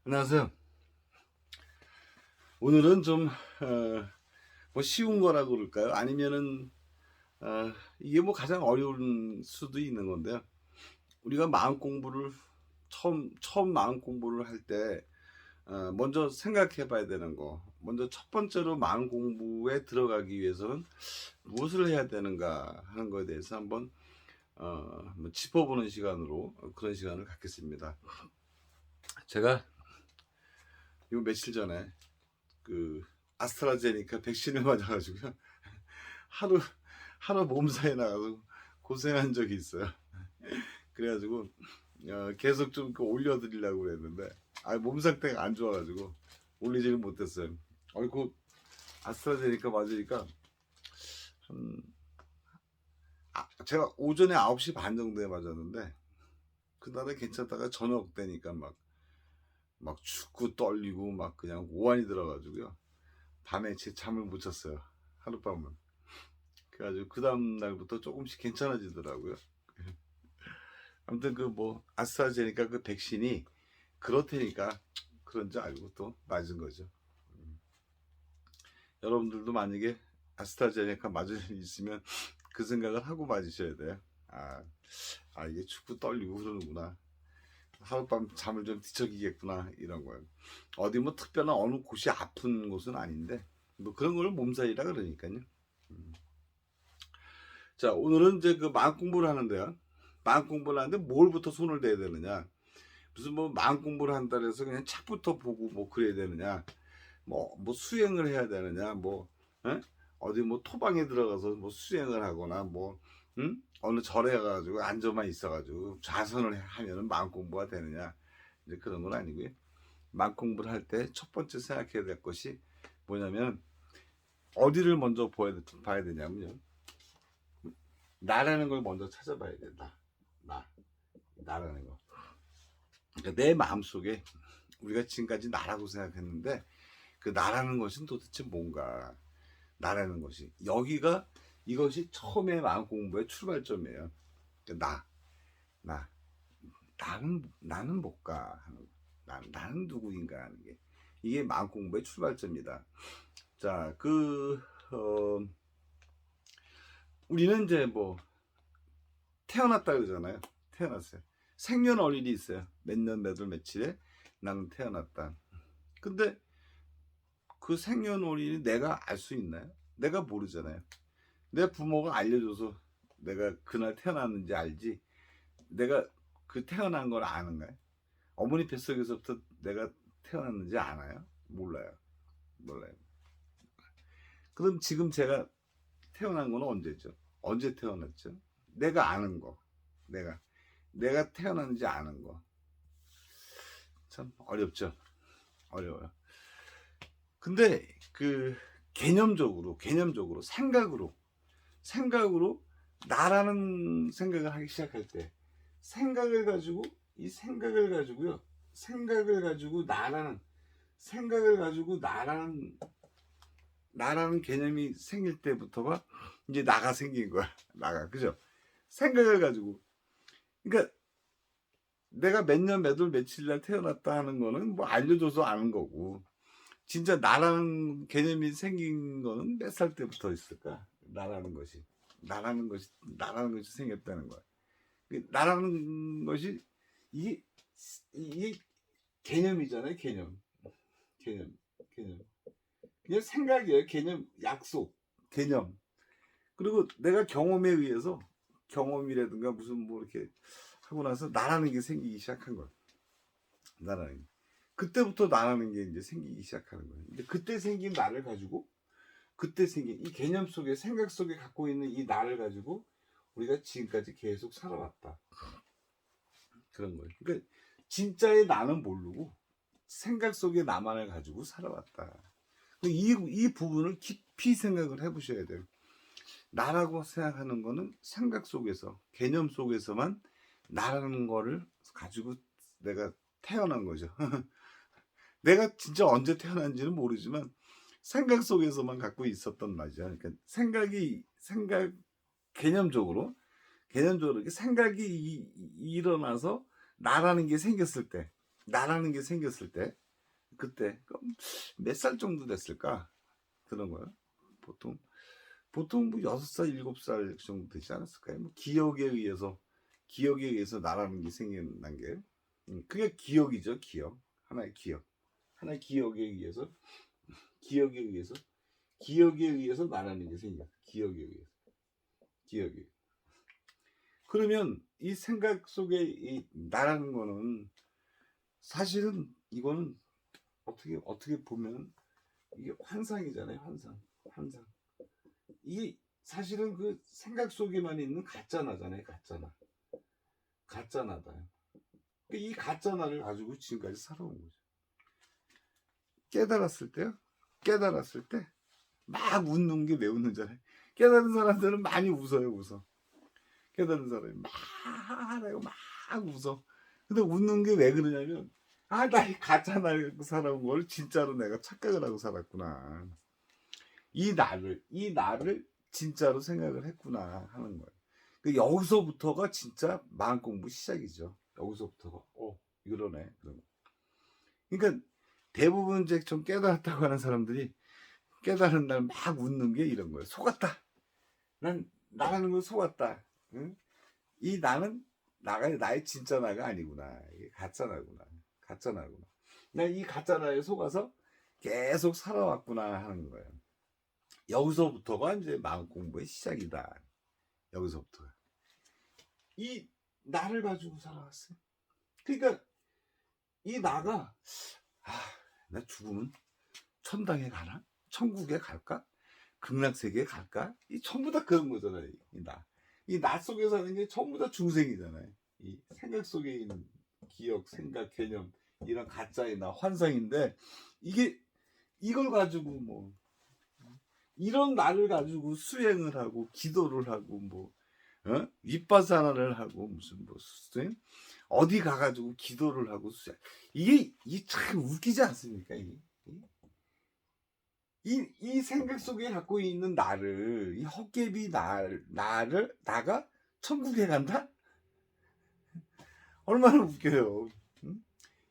안녕하세요. 오늘은 좀 뭐 쉬운 거라고 그럴까요? 아니면은 이게 뭐 가장 어려운 수도 있는 건데요. 우리가 마음 공부를 처음 마음 공부를 할 때 먼저 생각해 봐야 되는 거. 먼저 첫 번째로 마음 공부에 들어가기 위해서는 무엇을 해야 되는가 하는 거에 대해서 한번 한번 짚어보는 시간으로 그런 시간을 갖겠습니다. 제가 요 며칠 전에 그 아스트라제니카 백신을 맞아 가지고요. 하루 하루 몸살이 나가지고 고생한 적이 있어요. 그래 가지고 계속 좀 올려 드리려고 그랬는데 몸 상태가 안 좋아 가지고 올리지를 못했어요. 그 아스트라제니카 맞으니까 한 제가 오전에 9시 반 정도에 맞았는데 그날은 괜찮다가 저녁 되니까 막 춥고 떨리고 막 그냥 오한이 들어 가지고요. 밤에 제 잠을 못 잤어요. 하룻밤은. 그래 가지고 그다음 날부터 쪼금씩 괜찮아지더라고요. 아무튼 그 뭐 아스트라제네카 그 백신이 그렇다니까 그런 줄 알고 또 맞은 거죠. 음. 여러분들도 만약에 아스트라제네카 맞을 일 있으면 그 생각을 하고 맞으셔야 돼요. 아, 이게 춥고 떨리고 그러는구나. 하룻밤 잠을 좀 뒤척이겠구나 이런 거예요. 어디 뭐 특별한 어느 곳이 아픈 곳은 아닌데 뭐 그런 걸 몸살이라 그러니까요. 음. 자, 오늘은 이제 그 마음 공부를 하는데요. 마음 공부를 하는데 뭘부터 손을 대야 되느냐? 무슨 뭐 마음 공부를 한다 해서 그냥 책부터 보고 뭐 그래야 되느냐? 뭐 수행을 해야 되느냐? 에? 어디 뭐 토방에 들어가서 뭐 수행을 하거나 어느 절에 가가지고 앉아만 있어가지고 좌선을 하면은 마음 공부가 되느냐? 이제 그런 건 아니고요. 마음 공부를 할 때 첫 번째 생각해야 될 것이 뭐냐면 어디를 먼저 봐야 되냐면요. 나라는 걸 먼저 찾아봐야 된다. 나라는 거. 그러니까 내 마음속에 우리가 지금까지 나라고 생각했는데 그 나라는 것은 도대체 뭔가. 나라는 것이 여기가 이것이 처음에 마음 공부의 출발점이에요. 그러니까 나 나는 뭘까 하는 거. 나는 누구인가 하는 게 이게 마음 공부의 출발점이다. 자, 우리는 이제 뭐 태어났다 그러잖아요. 태어났어요. 생년월일이 있어요. 몇 년 몇 월 며칠에 나는 태어났다. 근데 그 생년월일이 내가 알 수 있나요? 내가 모르잖아요. 내 부모가 알려줘서 내가 그날 태어났는지 알지. 내가 그 태어난 걸 아는가요? 어머니 뱃속에서부터 내가 태어났는지 아나요? 몰라요. 몰라요. 그럼 지금 제가 태어난 건 언제죠? 언제 태어났죠? 내가 아는 거. 내가 태어났는지 아는 거. 참 어렵죠. 어려워요. 근데 그 개념적으로 생각으로 나라는 생각을 하기 시작할 때 생각을 가지고 이 생각을 가지고요. 생각을 가지고 나라는 개념이 생길 때부터가 이제 나가 생긴 거야. 나가. 그죠? 생각을 가지고. 그러니까 내가 몇 년 몇 월 며칠 날 태어났다 하는 거는 뭐 알려줘서 아는 거고 진짜 나라는 개념이 생긴 거는 몇 살 때부터 있을까? 나라는 것이 생겼다는 거야. 나라는 것이 이게 이게 개념이잖아요. 개념, 개념. 그냥 생각이에요. 개념, 약속, 개념. 그리고 내가 경험에 의해서 경험이라든가 무슨 뭐 이렇게 하고 나서 나라는 게 생기기 시작한 거야. 나라는 게. 그때부터 나라는 게 이제 생기기 시작하는 거예요. 근데 그때 생긴 나를 가지고 그때 생긴 이 개념 속에 생각 속에 갖고 있는 이 나를 가지고 우리가 지금까지 계속 살아왔다. 그런 거예요. 그러니까 진짜의 나는 모르고 생각 속의 나만을 가지고 살아왔다. 이 부분을 깊이 생각을 해보셔야 돼요. 나라고 생각하는 거는 생각 속에서, 개념 속에서만 나라는 거를 가지고 내가 태어난 거죠. 내가 진짜 언제 태어난지는 모르지만 생각 속에서만 갖고 있었던 말이죠. 그러니까 개념적으로 이렇게 생각이 일어나서 나라는 게 생겼을 때, 나라는 게 생겼을 때, 그때 몇 살 정도 됐을까? 그런 거요. 보통 뭐 6살, 7살 정도 되지 않았을까요? 뭐 기억에 의해서 나라는 게 생겨난 게, 그게 기억이죠, 기억. 하나의 기억에 의해서, 기억에 의해서 나라는 게 생겨. 기억에. 그러면 이 생각 속에 이 나라는 거는 사실은 이거는 어떻게 보면 이게 환상이잖아요, 환상. 이게 사실은 그 생각 속에만 있는 가짜나잖아요, 가짜나다. 이 가짜나를 가지고 지금까지 살아온 거죠. 깨달았을 때 막 웃는 게 왜 웃는잖아요. 깨달은 사람들은 많이 웃어. 깨달은 사람이 막 하고 막 웃어. 근데 웃는 게 왜 그러냐면, 나 이 가짜나를 갖고 살아온 걸 진짜로 내가 착각을 하고 살았구나. 이 나를 진짜로 생각을 했구나 하는 거예요. 여기서부터가 진짜 마음 공부 시작이죠. 여기서부터가 이러네. 그러니까 대부분 이제 좀 깨달았다고 하는 사람들이 깨달은 날 막 웃는 게 이런 거예요. 속았다. 난 나라는 걸 속았다. 응? 이 나는 나의 진짜 나가 아니구나. 이게 가짜 나구나. 나 이 가짜 나에 속아서 계속 살아왔구나 하는 거예요. 여기서부터가 이제 마음 공부의 시작이다. 여기서부터 이 나를 가지고 살아왔어요. 그러니까 이 나가 나 죽으면 천당에 가나? 천국에 갈까? 극락세계에 갈까? 이 전부 다 그런 거잖아요. 이 나 속에 사는 게 전부 다 중생이잖아요. 이 생각 속에 있는 기억, 생각, 개념, 이런 가짜의 나, 환상인데, 이걸 가지고 뭐 이런 나를 가지고 수행을 하고 기도를 하고 뭐 윗바사나를 하고 무슨 뭐 수행 어디 가가지고 기도를 하고 수행, 이게 참 웃기지 않습니까? 이 생각 속에 갖고 있는 나를, 이 헛개비 나가 천국에 간다? 얼마나 웃겨요. 응?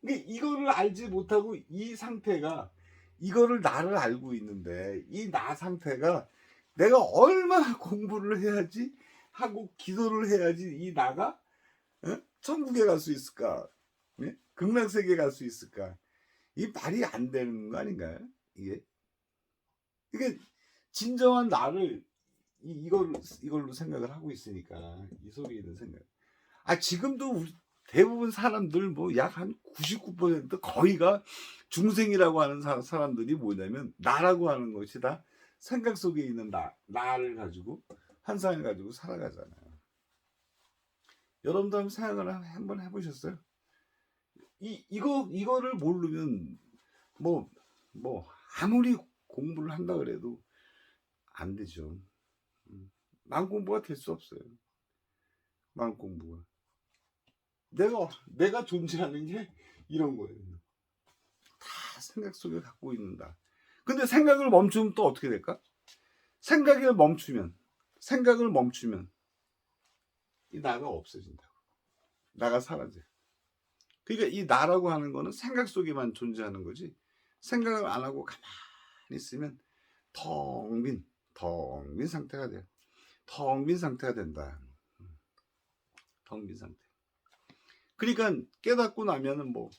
근데 이거를 알지 못하고 이 상태가, 이거를 나를 알고 있는데 이 나 상태가 내가 얼마나 공부를 해야지 하고 기도를 해야지 이 나가 천국에 갈 수 있을까? 네? 극락세계에 갈 수 있을까? 이 말이 안 되는 거 아닌가요? 이게 진정한 나를 이걸로 생각을 하고 있으니까, 이 속에 있는 생각. 지금도 대부분 사람들 뭐 약 한 99% 거의가 중생이라고 하는 사람들이 뭐냐면 나라고 하는 것이 다 생각 속에 있는 나를 가지고, 환상을 가지고 살아가잖아요. 여러분도 한번 생각을 한번 해보셨어요? 이거를 모르면 뭐 아무리 공부를 한다 그래도 안 되죠. 마음 공부가 될 수 없어요. 마음 공부가. 내가 존재하는 게 이런 거예요. 다 생각 속에 갖고 있는다. 근데 생각을 멈추면 또 어떻게 될까? 생각을 멈추면 이 나가 없어진다고. 나가 사라져. 그러니까 이 나라고 하는 거는 생각 속에만 존재하는 거지, 생각을 안 하고 가만히 있으면 텅 빈 상태가 돼요. 텅 빈 상태가 된다. 텅 빈 상태. 그러니까 깨닫고 나면은 뭐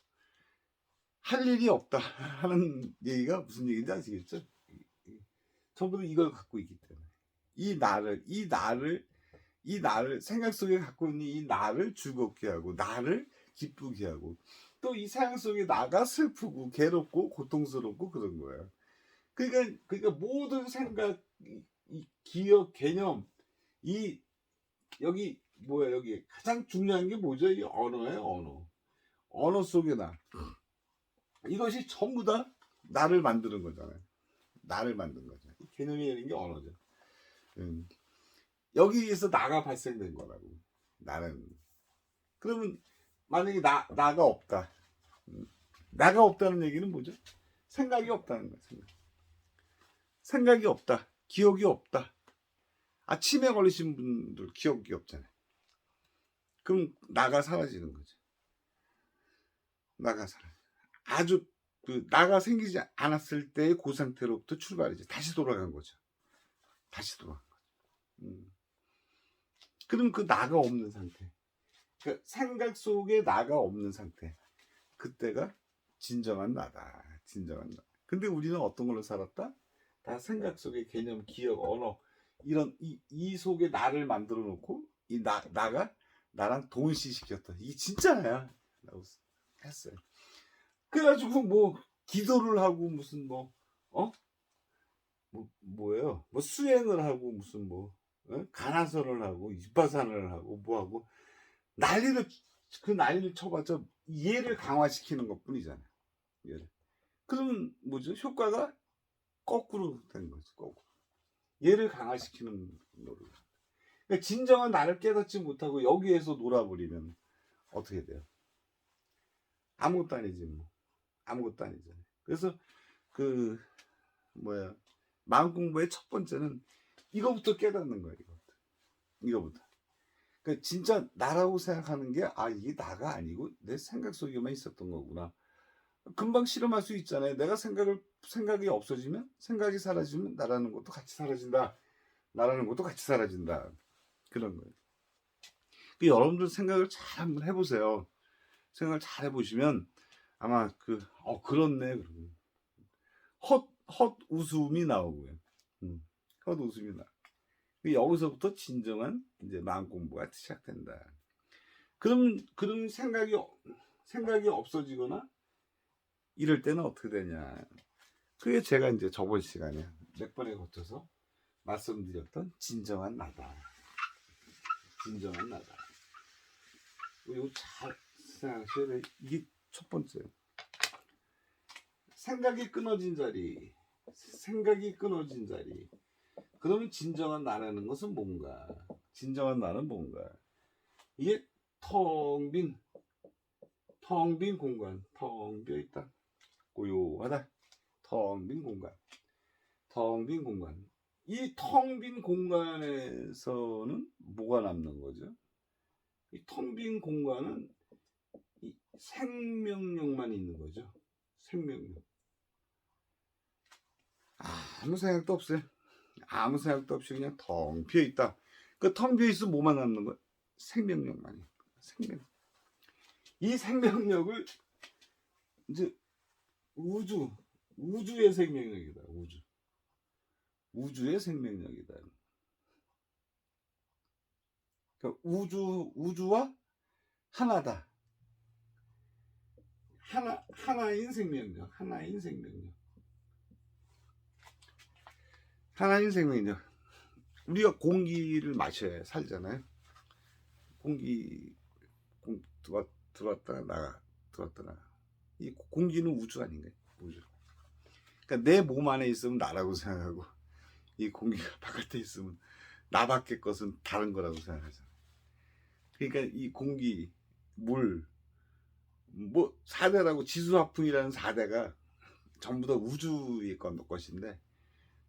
할 일이 없다 하는 얘기가 무슨 얘기인지 아시겠죠? 전부 다 이걸 갖고 있기 때문에 이 나를 생각 속에 갖고 있는 이 나를 즐겁게 하고 나를 기쁘게 하고, 또 이 세상 속에 나가 슬프고 괴롭고 고통스럽고 그런 거예요. 그러니까 모든 생각, 이 기억, 개념, 여기 가장 중요한 게 뭐죠? 이 언어예요. 언어 속에 나. 이것이 전부 다 나를 만드는 거잖아요. 나를 만든 거죠. 개념이라는 게 언어죠. 여기에서 나가 발생된 거라고. 나는. 그러면 만약에 나가 없다. 나가 없다는 얘기는 뭐죠? 생각이 없다는 거예요. 생각이 없다. 기억이 없다. 치매 걸리신 분들 기억이 없잖아요. 그럼 나가 사라지는 거죠. 나가 사라져. 아주 그 나가 생기지 않았을 때의 그 상태로부터 출발이지. 다시 돌아간 거죠. 다시 돌아간 거죠. 그럼 그 나가 없는 상태, 그 생각 속에 나가 없는 상태, 그때가 진정한 나다. 진정한 나. 근데 우리는 어떤 걸로 살았다? 다 생각 속에 개념, 기억, 언어, 이런 이 속에 나를 만들어 놓고 이 나가 나랑 동시시켰다. 이게 진짜 나야 라고 했어요. 그래가지고 뭐 기도를 하고 무슨 뭐예요? 뭐 수행을 하고 무슨 가나선을 하고 이파산을 하고 뭐 하고 난리를, 그 난리를 쳐봤자 얘를 강화시키는 것뿐이잖아요. 얘를. 그러면 뭐죠? 효과가 거꾸로 된 거죠. 거꾸로. 얘를 강화시키는 노릇. 그러니까 진정한 나를 깨닫지 못하고 여기에서 놀아버리면 어떻게 돼요? 아무것도 아니지 뭐. 아무것도 아니잖아요. 그래서 그 마음 공부의 첫 번째는 이거부터 깨닫는 거예요. 이거부터. 그러니까 진짜 나라고 생각하는 게 이게 나가 아니고 내 생각 속에만 있었던 거구나. 금방 실험할 수 있잖아요. 내가 생각이 없어지면, 생각이 사라지면 나라는 것도 같이 사라진다. 나라는 것도 같이 사라진다. 그런 거예요. 여러분들 생각을 잘 한번 해보세요. 생각을 잘 해보시면 아마 그렇네. 헛 웃음이 나오고요. 헛 웃음이 나. 여기서부터 진정한 이제 마음 공부가 시작된다. 그럼 생각이 없어지거나 이럴 때는 어떻게 되냐? 그게 제가 이제 저번 시간에 몇 번에 거쳐서 말씀드렸던 진정한 나다. 진정한 나다. 이거 잘 생각하셔야 돼. 이게 첫 번째예요. 생각이 끊어진 자리. 그러면 진정한 나라는 것은 뭔가? 진정한 나는 뭔가? 이게 텅 빈 공간, 텅 비어 있다. 고요하다. 텅 빈 공간. 이 텅 빈 공간에서는 뭐가 남는 거죠? 이 텅 빈 공간은 이 생명력만 있는 거죠. 생명력. 아무 생각도 없어요. 아무 생각도 없이 그냥 텅 비어 있다. 그 텅 비어 있으면 뭐만 남는 거야? 생명력만이. 이 생명력을 이제 우주의 생명력이다. 우주의 생명력이다. 그러니까 우주와 하나다. 하나인 생명력. 우리가 공기를 마셔야 살잖아요. 공기 들어왔다가 나가. 이 공기는 우주 아닌가요? 우주. 그러니까 내 몸 안에 있으면 나라고 생각하고 이 공기가 바깥에 있으면 나밖에 것은 다른 거라고 생각하잖아요. 그러니까 이 공기, 물, 4대라고 지수화풍이라는 4대가 전부 다 우주의 것인데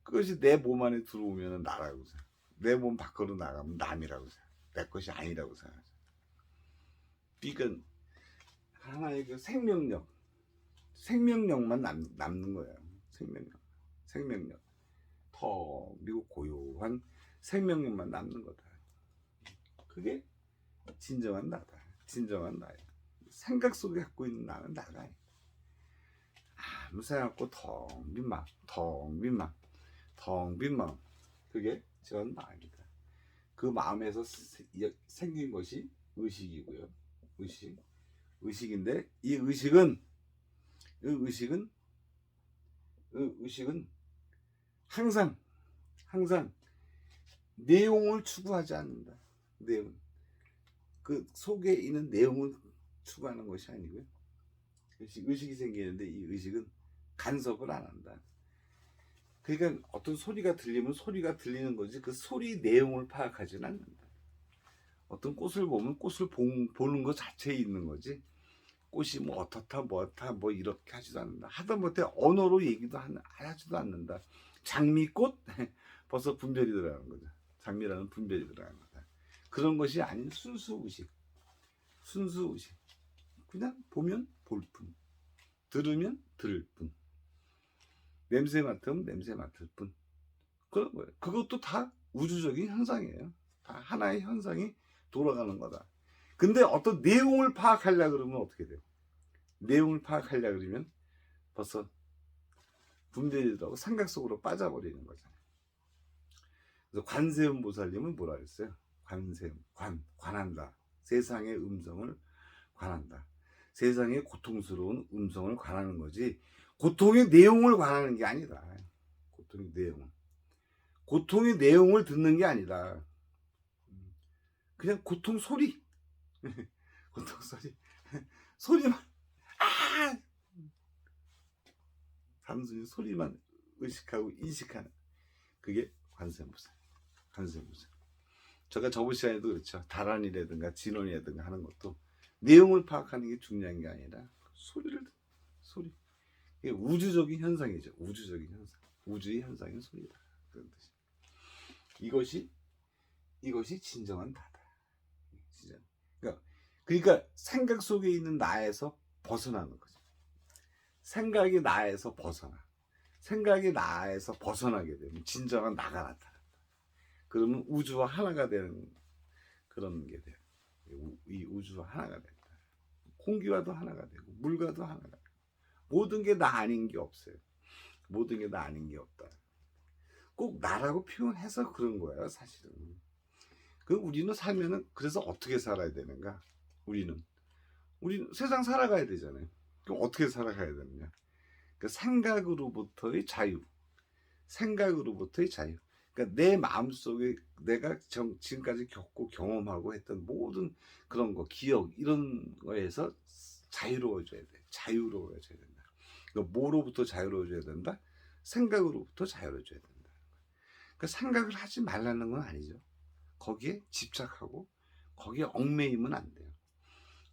그것이 내 몸 안에 들어오면 나라고 생각. 내 몸 밖으로 나가면 남이라고 생각. 내 것이 아니라고 생각하죠. 그러니까 하나의 그 생명력만 남는 거예요. 생명력. 그리고 고요한 생명력만 남는 거다. 그게 진정한 나다. 진정한 나야. 생각 속에 갖고 있는 나는 나가. 아무 생각 없고 텅 빈 마음. 그게 전 마음이다. 그 마음에서 생긴 것이 의식이고요. 의식인데 이 의식은 항상 내용을 추구하지 않는다. 내용. 그 속에 있는 내용을 추구하는 것이 아니고요. 의식이 생기는데 이 의식은 간섭을 안 한다. 그러니까 어떤 소리가 들리면 소리가 들리는 거지 그 소리 내용을 파악하지는 않는다. 어떤 꽃을 보면 꽃을 보는 것 자체에 있는 거지 꽃이 어떻다 이렇게 하지도 않는다. 하다못해 언어로 얘기도 하지도 않는다. 장미꽃 벌써 분별이 들어가는 거죠. 장미라는 분별이 들어가는 거다. 그런 것이 아닌 순수 의식. 그냥 보면 볼 뿐, 들으면 들을 뿐, 냄새 맡으면 냄새 맡을 뿐, 그런 거예요. 그것도 다 우주적인 현상이에요. 다 하나의 현상이 돌아가는 거다. 근데 어떤 내용을 파악하려 그러면 어떻게 돼요? 내용을 파악하려 그러면 벌써 분별이라고 생각 속으로 빠져버리는 거잖아요. 그래서 관세음 보살님은 뭐라 그랬어요? 관세음, 관한다. 세상의 음성을 관한다. 세상의 고통스러운 음성을 관하는 거지, 고통의 내용을 관하는 게 아니다. 고통의 내용은, 고통의 내용을 듣는 게 아니다. 그냥 고통 소리, 고통 소리, 소리만, 아, 단순히 소리만 의식하고 인식하는, 그게 관세음보살. 관세음보살. 제가 저번 시간에도 그렇죠. 다란이라든가 진원이라든가 하는 것도 내용을 파악하는 게 중요한 게 아니라 소리를 듣는, 소리. 이게 우주적인 현상이죠. 우주적인 현상. 우주의 현상인 소리다. 그런 뜻이. 이것이 진정한 다다. 진짜. 그러니까 생각 속에 있는 나에서 벗어나는 거죠. 생각이 나에서 벗어나. 생각이 나에서 벗어나게 되면 진정한 나가 나타난다. 그러면 우주와 하나가 되는 그런 게 돼요. 이 우주와 하나가 된다. 공기와도 하나가 되고 물과도 하나가 되고 모든 게 나 아닌 게 없어요. 모든 게 나 아닌 게 없다. 꼭 나라고 표현해서 그런 거예요, 사실은. 우리는 살면은 그래서 어떻게 살아야 되는가? 우리는 세상 살아가야 되잖아요. 그럼 어떻게 살아가야 되느냐? 그 생각으로부터의 자유. 생각으로부터의 자유. 그러니까 내 마음속에 내가 지금까지 겪고 경험하고 했던 모든 그런 거, 기억 이런 거에서 자유로워져야 돼. 자유로워져야 된다. 그러니까 뭐로부터 자유로워져야 된다? 생각으로부터 자유로워져야 된다. 그러니까 생각을 하지 말라는 건 아니죠. 거기에 집착하고 거기에 얽매이면 안 돼요.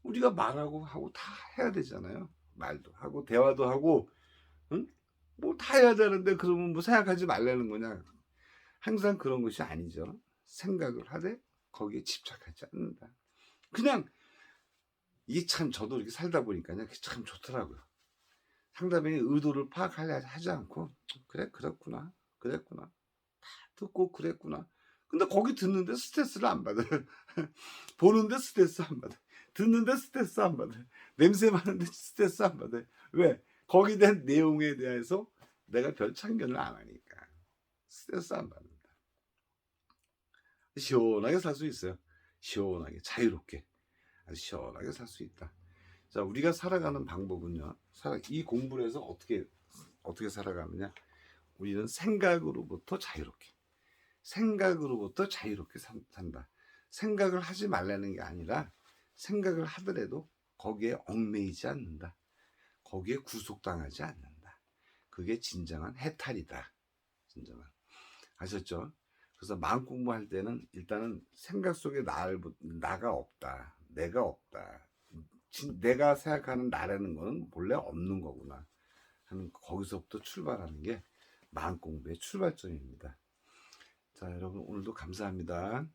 우리가 말하고 하고 다 해야 되잖아요. 말도 하고 대화도 하고, 응? 뭐 다 해야 되는데 그러면 뭐 생각하지 말라는 거냐? 항상 그런 것이 아니죠. 생각을 하되 거기에 집착하지 않는다. 그냥 이게 참 저도 이렇게 살다 보니까요, 참 좋더라고요. 상대방의 의도를 파악하려 하지 않고 그래 그렇구나 그랬구나 다 듣고 그랬구나. 근데 거기 듣는데 스트레스를 안 받아요. 보는데 스트레스 안 받아요. 듣는데 스트레스 안 받아요. 냄새 맡는데 스트레스 안 받아요. 왜? 거기에 대한 내용에 대해서 내가 별 참견을 안 하니까 스트레스 안 받는다. 시원하게 살 수 있어요. 시원하게 자유롭게 아주 시원하게 살 수 있다. 자, 우리가 살아가는 방법은요, 이 공부를 해서 어떻게 살아가느냐, 우리는 생각으로부터 자유롭게 산다. 생각을 하지 말라는 게 아니라 생각을 하더라도 거기에 얽매이지 않는다. 거기에 구속당하지 않는다. 그게 진정한 해탈이다. 진정한. 아셨죠? 그래서 마음 공부할 때는 일단은 생각 속에 나가 없다. 내가 없다. 내가 생각하는 나라는 거는 본래 없는 거구나 하는, 거기서부터 출발하는 게 마음 공부의 출발점입니다. 자, 여러분 오늘도 감사합니다.